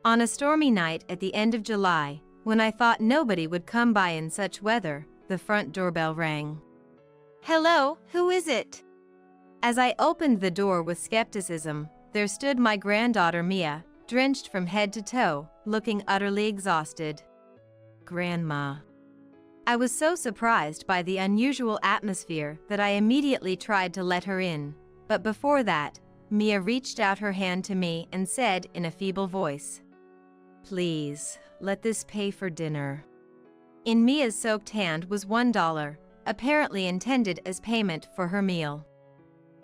On a stormy night at the end of July, when I thought nobody would come by in such weather, the front doorbell rang. Hello, who is it? As I opened the door with skepticism, there stood my granddaughter Mia, drenched from head to toe, looking utterly exhausted. Grandma. I was so surprised by the unusual atmosphere that I immediately tried to let her in, but before that, Mia reached out her hand to me and said in a feeble voice, "Please, let this pay for dinner." In Mia's soaked hand was $1, apparently intended as payment for her meal.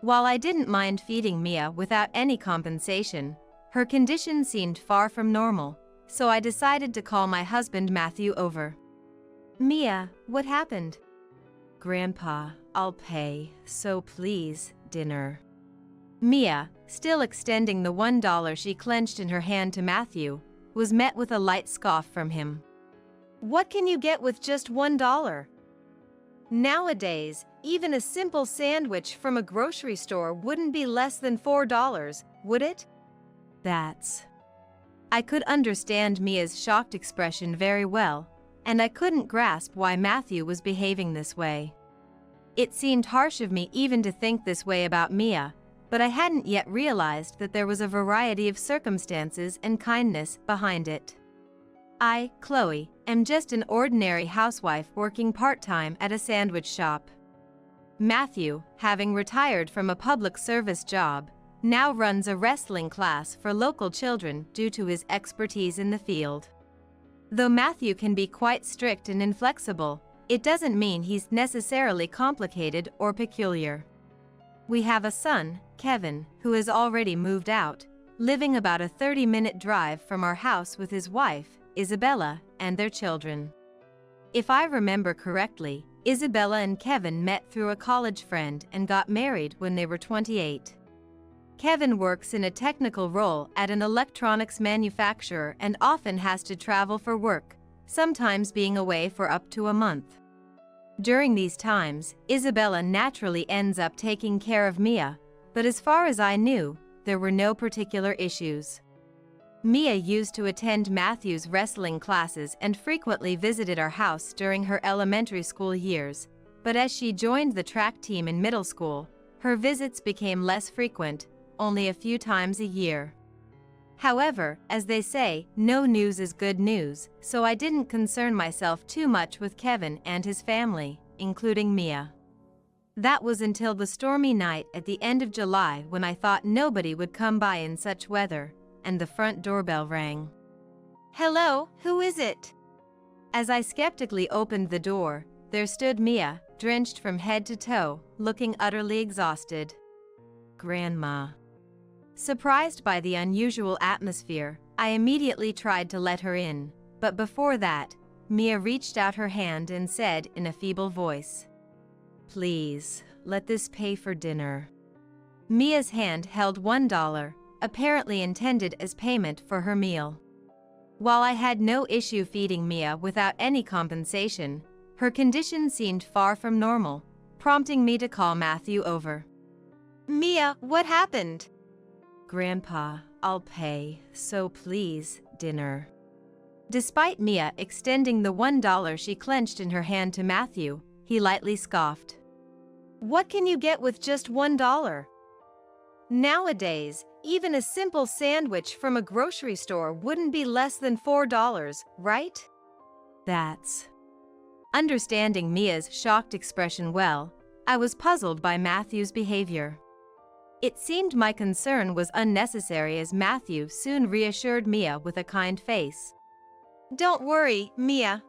While I didn't mind feeding Mia without any compensation, her condition seemed far from normal, so I decided to call my husband Matthew over. "Mia, what happened?" "Grandpa, I'll pay, so please, dinner." Mia, still extending the $1 she clenched in her hand to Matthew, was met with a light scoff from him. "What can you get with just $1? Nowadays, even a simple sandwich from a grocery store wouldn't be less than $4, would it?" I could understand Mia's shocked expression very well, and I couldn't grasp why Matthew was behaving this way. It seemed harsh of me even to think this way about Mia, but I hadn't yet realized that there was a variety of circumstances and kindness behind it. I, Chloe, am just an ordinary housewife working part-time at a sandwich shop. Matthew, having retired from a public service job, now runs a wrestling class for local children due to his expertise in the field. Though Matthew can be quite strict and inflexible, it doesn't mean he's necessarily complicated or peculiar. We have a son, Kevin, who has already moved out, living about a 30-minute drive from our house with his wife, Isabella, and their children. If I remember correctly, Isabella and Kevin met through a college friend and got married when they were 28. Kevin works in a technical role at an electronics manufacturer and often has to travel for work, sometimes being away for up to a month. During these times, Isabella naturally ends up taking care of Mia, but as far as I knew, there were no particular issues. Mia used to attend Matthew's wrestling classes and frequently visited our house during her elementary school years, but as she joined the track team in middle school, her visits became less frequent, only a few times a year. However, as they say, no news is good news, so I didn't concern myself too much with Kevin and his family, including Mia. That was until the stormy night at the end of July when I thought nobody would come by in such weather, and the front doorbell rang. "Hello, who is it?" As I skeptically opened the door, there stood Mia, drenched from head to toe, looking utterly exhausted. Grandma. Surprised by the unusual atmosphere, I immediately tried to let her in, but before that, Mia reached out her hand and said in a feeble voice, "Please, let this pay for dinner." Mia's hand held $1, apparently intended as payment for her meal. While I had no issue feeding Mia without any compensation, her condition seemed far from normal, prompting me to call Matthew over. "Mia, what happened?" "Grandpa, I'll pay, so please, dinner." Despite Mia extending the $1 she clenched in her hand to Matthew, he lightly scoffed. "What can you get with just $1? Nowadays, even a simple sandwich from a grocery store wouldn't be less than $4, right?" Understanding Mia's shocked expression well, I was puzzled by Matthew's behavior. It seemed my concern was unnecessary as Matthew soon reassured Mia with a kind face. "Don't worry, Mia.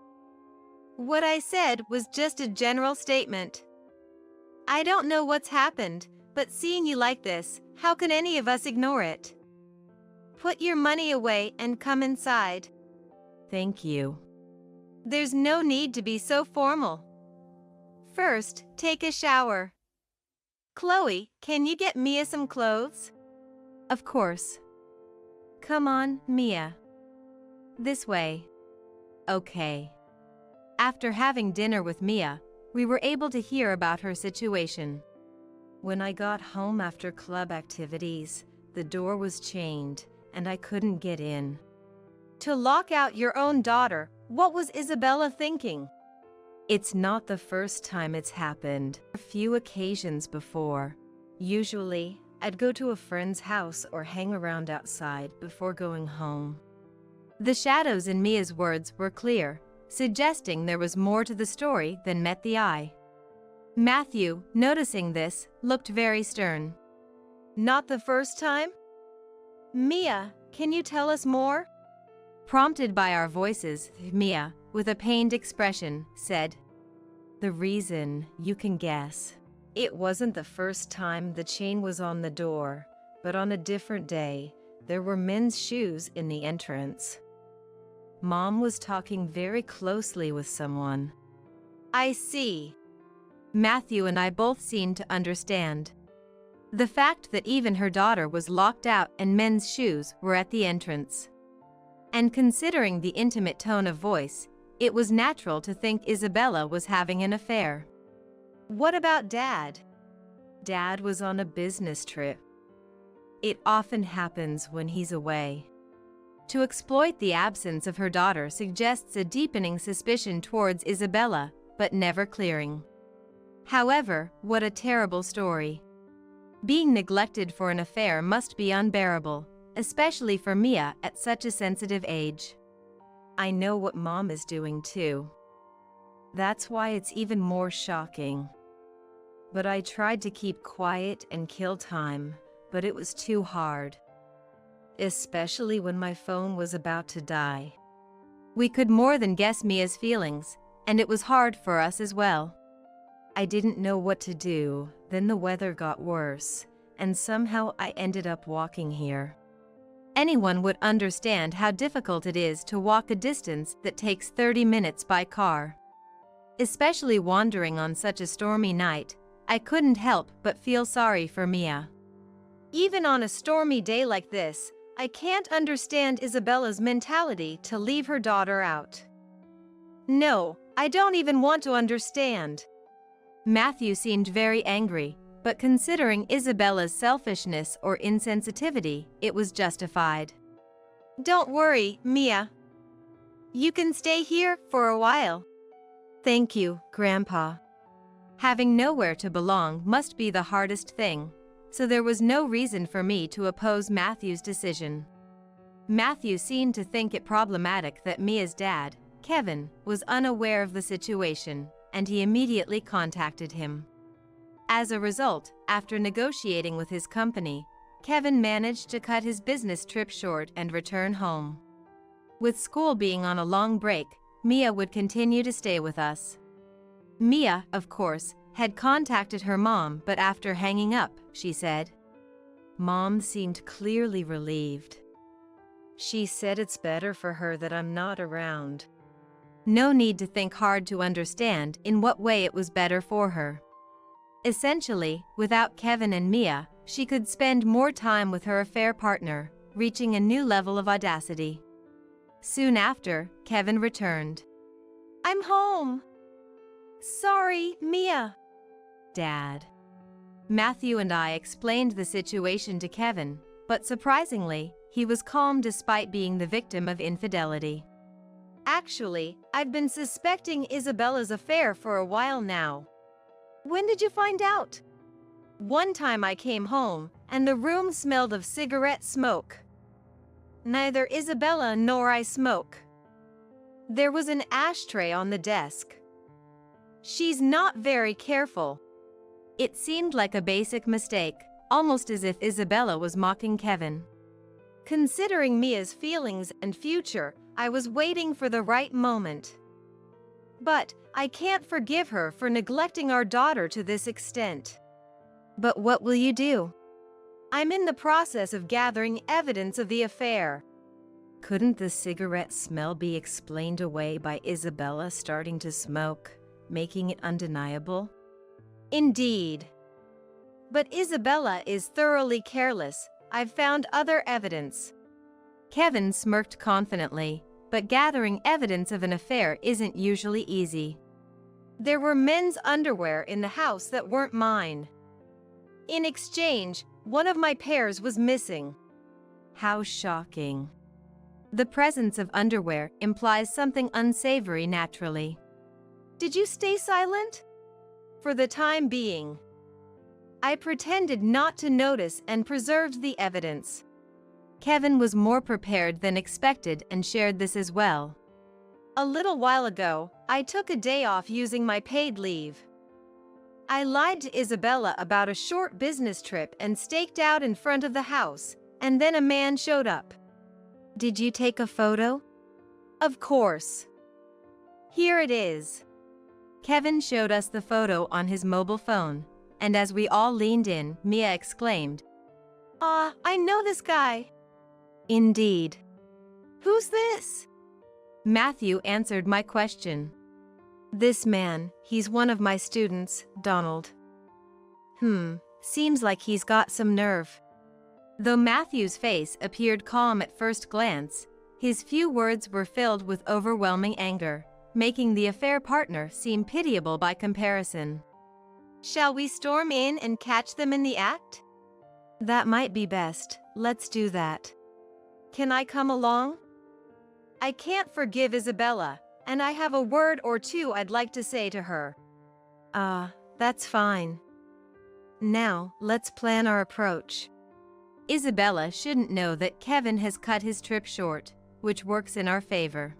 What I said was just a general statement. I don't know what's happened, but seeing you like this, how can any of us ignore it? Put your money away and come inside." "Thank you." "There's no need to be so formal. First, take a shower. Chloe, can you get Mia some clothes?" "Of course." "Come on, Mia. This way." "Okay." After having dinner with Mia, we were able to hear about her situation. "When I got home after club activities, the door was chained, and I couldn't get in. To lock out your own daughter, what was Isabella thinking? It's not the first time it's happened. A few occasions before. Usually, I'd go to a friend's house or hang around outside before going home. The shadows in Mia's words were clear, suggesting there was more to the story than met the eye. Matthew, noticing this, looked very stern. Not the first time? Mia, can you tell us more? Prompted by our voices, Mia, with a pained expression, said, "The reason, you can guess. It wasn't the first time the chain was on the door, but on a different day, there were men's shoes in the entrance. Mom was talking very closely with someone." I see. Matthew and I both seemed to understand. The fact that even her daughter was locked out and men's shoes were at the entrance. And considering the intimate tone of voice, it was natural to think Isabella was having an affair. What about Dad? Dad was on a business trip. It often happens when he's away. To exploit the absence of her daughter suggests a deepening suspicion towards Isabella, but never clearing. However, what a terrible story. Being neglected for an affair must be unbearable, especially for Mia at such a sensitive age. I know what Mom is doing too. That's why it's even more shocking. But I tried to keep quiet and kill time, but it was too hard. Especially when my phone was about to die. We could more than guess Mia's feelings, and it was hard for us as well. I didn't know what to do, then the weather got worse, and somehow I ended up walking here. Anyone would understand how difficult it is to walk a distance that takes 30 minutes by car. Especially wandering on such a stormy night, I couldn't help but feel sorry for Mia. Even on a stormy day like this, I can't understand Isabella's mentality to leave her daughter out. No, I don't even want to understand. Matthew seemed very angry, but considering Isabella's selfishness or insensitivity, it was justified. Don't worry, Mia. You can stay here for a while. Thank you, Grandpa. Having nowhere to belong must be the hardest thing, so there was no reason for me to oppose Matthew's decision. Matthew seemed to think it problematic that Mia's dad, Kevin, was unaware of the situation, and he immediately contacted him. As a result, after negotiating with his company, Kevin managed to cut his business trip short and return home. With school being on a long break, Mia would continue to stay with us. Mia, of course, had contacted her mom, but after hanging up, she said, "Mom seemed clearly relieved. She said it's better for her that I'm not around." No need to think hard to understand in what way it was better for her. Essentially, without Kevin and Mia, she could spend more time with her affair partner, reaching a new level of audacity. Soon after, Kevin returned. I'm home. Sorry, Mia. Dad. Matthew and I explained the situation to Kevin, but surprisingly, he was calm despite being the victim of infidelity. Actually, I've been suspecting Isabella's affair for a while now. When did you find out? One time I came home, and the room smelled of cigarette smoke. Neither Isabella nor I smoke. There was an ashtray on the desk. She's not very careful. It seemed like a basic mistake, almost as if Isabella was mocking Kevin. Considering Mia's feelings and future, I was waiting for the right moment. But I can't forgive her for neglecting our daughter to this extent. But what will you do? I'm in the process of gathering evidence of the affair. Couldn't the cigarette smell be explained away by Isabella starting to smoke, making it undeniable? Indeed. But Isabella is thoroughly careless. I've found other evidence. Kevin smirked confidently, but gathering evidence of an affair isn't usually easy. There were men's underwear in the house that weren't mine. In exchange, one of my pairs was missing. How shocking. The presence of underwear implies something unsavory naturally. Did you stay silent? For the time being. I pretended not to notice and preserved the evidence. Kevin was more prepared than expected and shared this as well. A little while ago, I took a day off using my paid leave. I lied to Isabella about a short business trip and staked out in front of the house, and then a man showed up. Did you take a photo? Of course. Here it is. Kevin showed us the photo on his mobile phone, and as we all leaned in, Mia exclaimed, I know this guy." "Indeed." "Who's this?" Matthew answered my question. "This man, he's one of my students, Donald." Seems like he's got some nerve." Though Matthew's face appeared calm at first glance, his few words were filled with overwhelming anger, making the affair partner seem pitiable by comparison. "Shall we storm in and catch them in the act?" "That might be best. Let's do that." "Can I come along?" I can't forgive Isabella, and I have a word or two I'd like to say to her. That's fine. Now, let's plan our approach. Isabella shouldn't know that Kevin has cut his trip short, which works in our favor.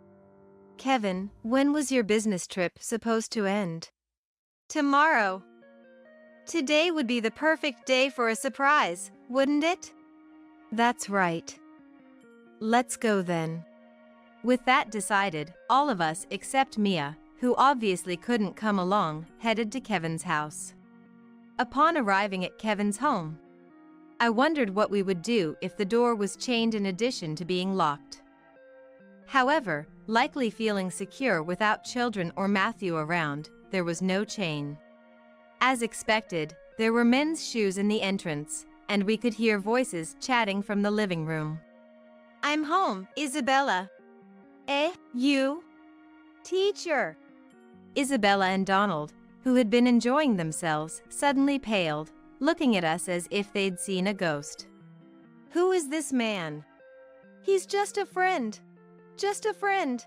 Kevin, when was your business trip supposed to end? Tomorrow. Today would be the perfect day for a surprise, wouldn't it? That's right. Let's go then. With that decided, all of us except Mia, who obviously couldn't come along, headed to Kevin's house. Upon arriving at Kevin's home, I wondered what we would do if the door was chained in addition to being locked. However, likely feeling secure without children or Matthew around, there was no chain. As expected, there were men's shoes in the entrance, and we could hear voices chatting from the living room. "I'm home, Isabella." You? Teacher." Isabella and Donald, who had been enjoying themselves, suddenly paled, looking at us as if they'd seen a ghost. "Who is this man?" "He's just a friend. Just a friend."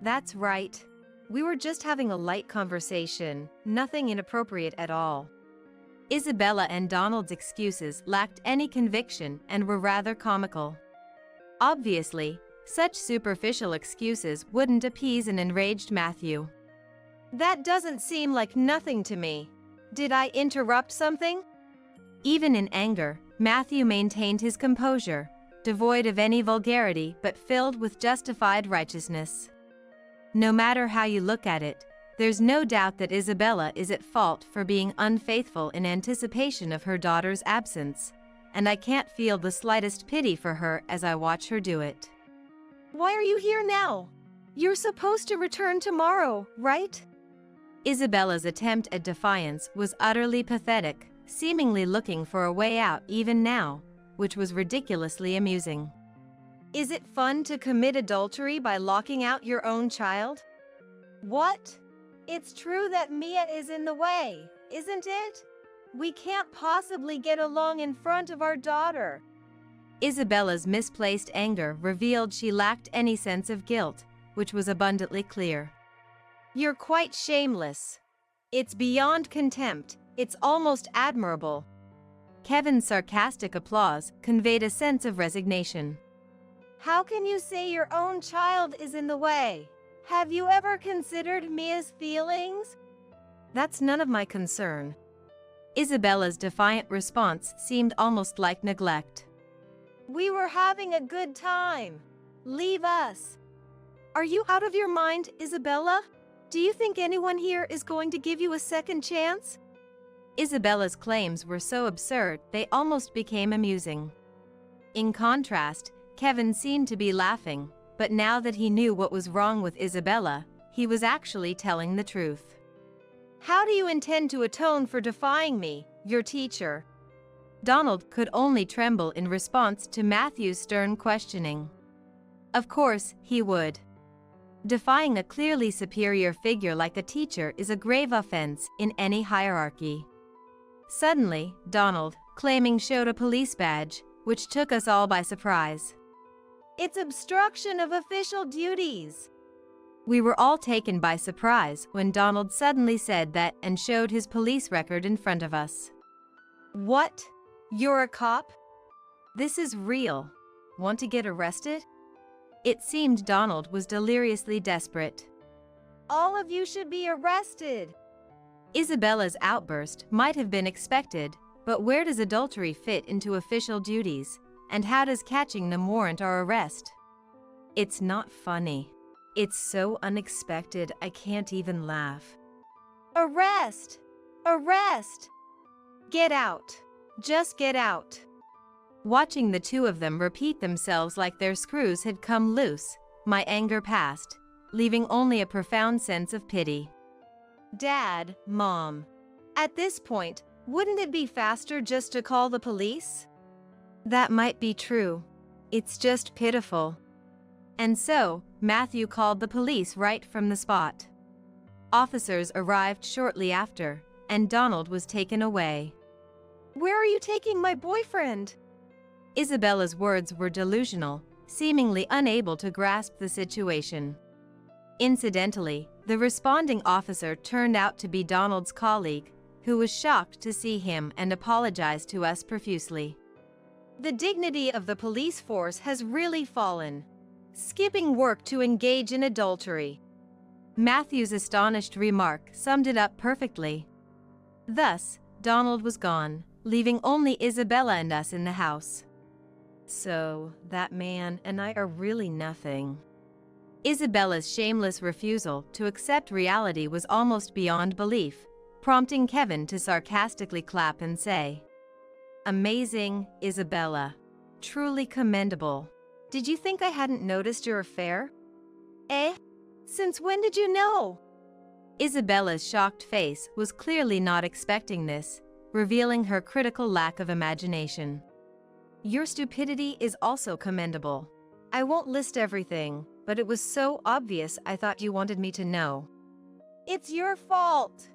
That's right. We were just having a light conversation, nothing inappropriate at all. Isabella and Donald's excuses lacked any conviction and were rather comical. Obviously, such superficial excuses wouldn't appease an enraged Matthew. "That doesn't seem like nothing to me. Did I interrupt something?" Even in anger, Matthew maintained his composure, devoid of any vulgarity but filled with justified righteousness. No matter how you look at it, there's no doubt that Isabella is at fault for being unfaithful in anticipation of her daughter's absence, and I can't feel the slightest pity for her as I watch her do it. "Why are you here now? You're supposed to return tomorrow, right?" Isabella's attempt at defiance was utterly pathetic, seemingly looking for a way out even now, which was ridiculously amusing. "Is it fun to commit adultery by locking out your own child?" "What? It's true that Mia is in the way, isn't it? We can't possibly get along in front of our daughter." Isabella's misplaced anger revealed she lacked any sense of guilt, which was abundantly clear. "You're quite shameless. It's beyond contempt, it's almost admirable." Kevin's sarcastic applause conveyed a sense of resignation. "How can you say your own child is in the way? Have you ever considered Mia's feelings?" "That's none of my concern." Isabella's defiant response seemed almost like neglect. "We were having a good time. Leave us." "Are you out of your mind, Isabella? Do you think anyone here is going to give you a second chance?" Isabella's claims were so absurd they almost became amusing. In contrast, Kevin seemed to be laughing, but now that he knew what was wrong with Isabella, he was actually telling the truth. "How do you intend to atone for defying me, your teacher?" Donald could only tremble in response to Matthew's stern questioning. Of course, he would. Defying a clearly superior figure like a teacher is a grave offense in any hierarchy. Suddenly, Donald, claiming, showed a police badge, which took us all by surprise. It's obstruction of official duties. We were all taken by surprise when Donald suddenly said that and showed his police record in front of us. What? You're a cop? This is real. Want to get arrested? It seemed Donald was deliriously desperate. All of you should be arrested. Isabella's outburst might have been expected, but where does adultery fit into official duties, and how does catching them warrant our arrest? It's not funny. It's so unexpected I can't even laugh. Arrest! Arrest! Get out. Just get out. Watching the two of them repeat themselves like their screws had come loose, my anger passed, leaving only a profound sense of pity. Dad, Mom. At this point, wouldn't it be faster just to call the police? That might be true. It's just pitiful. And so, Matthew called the police right from the spot. Officers arrived shortly after, and Donald was taken away. Where are you taking my boyfriend? Isabella's words were delusional, seemingly unable to grasp the situation. Incidentally, the responding officer turned out to be Donald's colleague, who was shocked to see him and apologized to us profusely. The dignity of the police force has really fallen. Skipping work to engage in adultery. Matthew's astonished remark summed it up perfectly. Thus, Donald was gone, leaving only Isabella and us in the house. So, that man and I are really nothing. Isabella's shameless refusal to accept reality was almost beyond belief, prompting Kevin to sarcastically clap and say, "Amazing, Isabella. Truly commendable. Did you think I hadn't noticed your affair? Eh? Since when did you know?" Isabella's shocked face was clearly not expecting this, revealing her critical lack of imagination. "Your stupidity is also commendable. I won't list everything, but it was so obvious I thought you wanted me to know." It's your fault.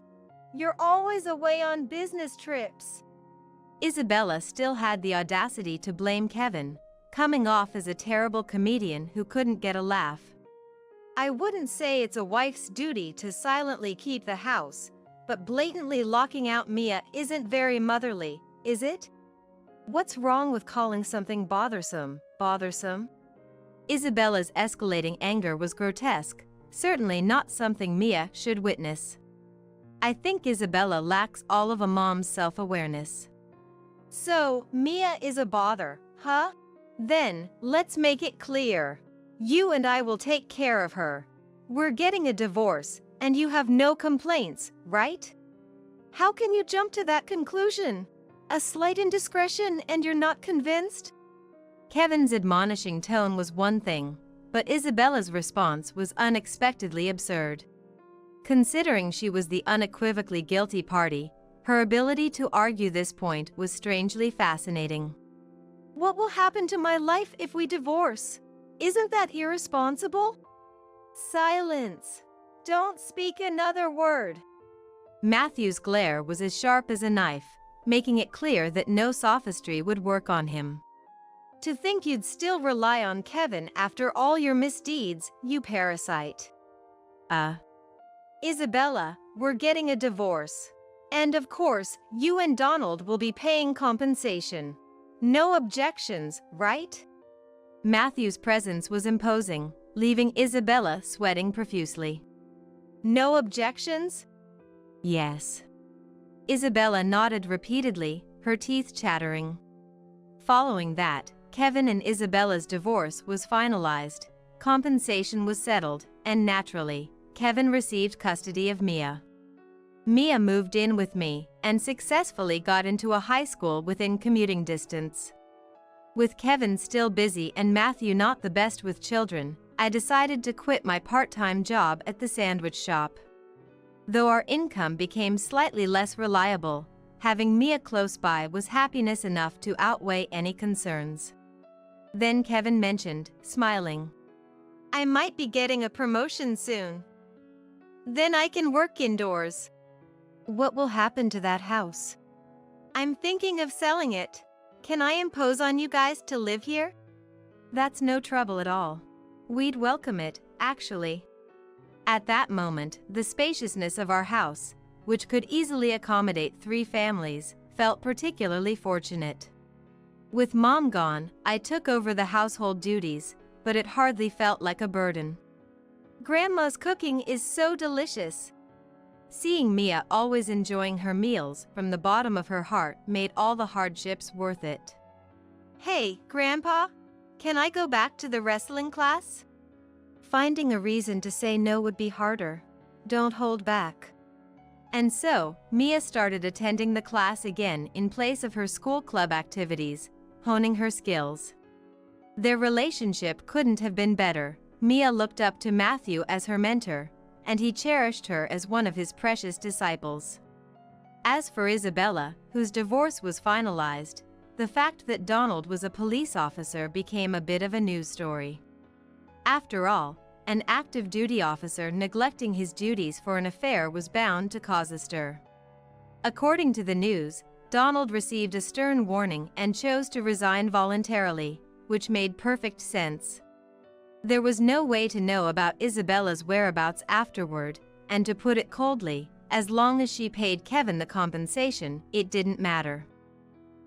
You're always away on business trips. Isabella still had the audacity to blame Kevin, coming off as a terrible comedian who couldn't get a laugh. I wouldn't say it's a wife's duty to silently keep the house, but blatantly locking out Mia isn't very motherly, is it? What's wrong with calling something bothersome? Isabella's escalating anger was grotesque, certainly not something Mia should witness. I think Isabella lacks all of a mom's self-awareness. So, Mia is a bother, huh? Then, let's make it clear. You and I will take care of her. We're getting a divorce, and you have no complaints, right? How can you jump to that conclusion? A slight indiscretion and you're not convinced? Kevin's admonishing tone was one thing, but Isabella's response was unexpectedly absurd. Considering she was the unequivocally guilty party, her ability to argue this point was strangely fascinating. What will happen to my life if we divorce? Isn't that irresponsible? Silence. Don't speak another word. Matthew's glare was as sharp as a knife, making it clear that no sophistry would work on him. To think you'd still rely on Kevin after all your misdeeds, you parasite. Isabella, we're getting a divorce. And of course, you and Donald will be paying compensation. No objections, right? Matthew's presence was imposing, leaving Isabella sweating profusely. No objections? Yes. Isabella nodded repeatedly, her teeth chattering. Following that, Kevin and Isabella's divorce was finalized, compensation was settled, and naturally, Kevin received custody of Mia. Mia moved in with me and successfully got into a high school within commuting distance. With Kevin still busy and Matthew not the best with children, I decided to quit my part-time job at the sandwich shop. Though our income became slightly less reliable, having Mia close by was happiness enough to outweigh any concerns. Then Kevin mentioned, smiling, I might be getting a promotion soon. Then I can work indoors. What will happen to that house? I'm thinking of selling it. Can I impose on you guys to live here? That's no trouble at all. We'd welcome it, actually. At that moment, the spaciousness of our house, which could easily accommodate 3 families, felt particularly fortunate. With Mom gone, I took over the household duties, but it hardly felt like a burden. Grandma's cooking is so delicious. Seeing Mia always enjoying her meals from the bottom of her heart made all the hardships worth it. Hey, Grandpa, can I go back to the wrestling class? Finding a reason to say no would be harder. Don't hold back. And so, Mia started attending the class again in place of her school club activities, honing her skills. Their relationship couldn't have been better. Mia looked up to Matthew as her mentor, and he cherished her as one of his precious disciples. As for Isabella, whose divorce was finalized, the fact that Donald was a police officer became a bit of a news story. After all, an active duty officer neglecting his duties for an affair was bound to cause a stir. According to the news, Donald received a stern warning and chose to resign voluntarily, which made perfect sense. There was no way to know about Isabella's whereabouts afterward, and to put it coldly, as long as she paid Kevin the compensation, it didn't matter.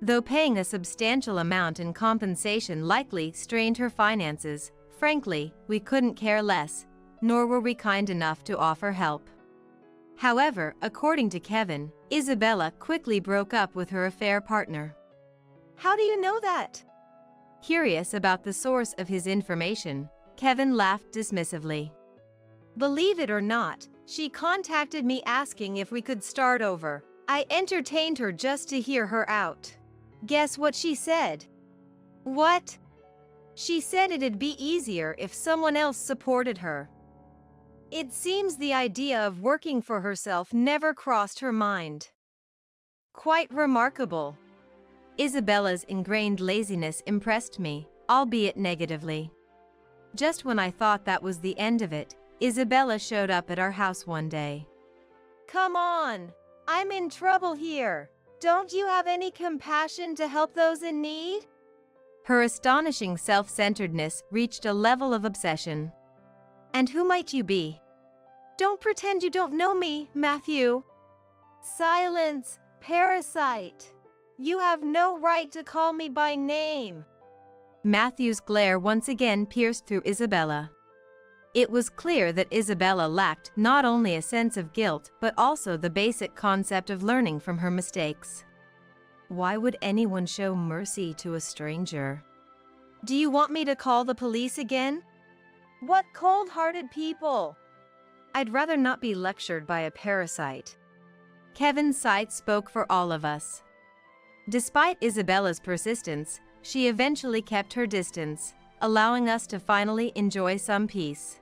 Though paying a substantial amount in compensation likely strained her finances, frankly, we couldn't care less, nor were we kind enough to offer help. However, according to Kevin, Isabella quickly broke up with her affair partner. How do you know that? Curious about the source of his information, Kevin laughed dismissively. Believe it or not, she contacted me asking if we could start over. I entertained her just to hear her out. Guess what she said? What? She said it'd be easier if someone else supported her. It seems the idea of working for herself never crossed her mind. Quite remarkable. Isabella's ingrained laziness impressed me, albeit negatively. Just when I thought that was the end of it, Isabella showed up at our house one day. Come on, I'm in trouble here. Don't you have any compassion to help those in need? Her astonishing self-centeredness reached a level of obsession. And who might you be? Don't pretend you don't know me, Matthew. Silence, parasite. You have no right to call me by name. Matthew's glare once again pierced through Isabella. It was clear that Isabella lacked not only a sense of guilt but also the basic concept of learning from her mistakes. Why would anyone show mercy to a stranger? Do you want me to call the police again? What cold-hearted people! I'd rather not be lectured by a parasite. Kevin's sight spoke for all of us. Despite Isabella's persistence, she eventually kept her distance, allowing us to finally enjoy some peace.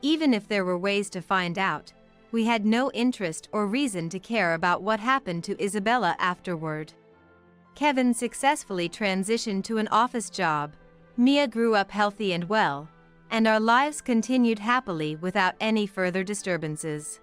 Even if there were ways to find out, we had no interest or reason to care about what happened to Isabella afterward. Kevin successfully transitioned to an office job, Mia grew up healthy and well, and our lives continued happily without any further disturbances.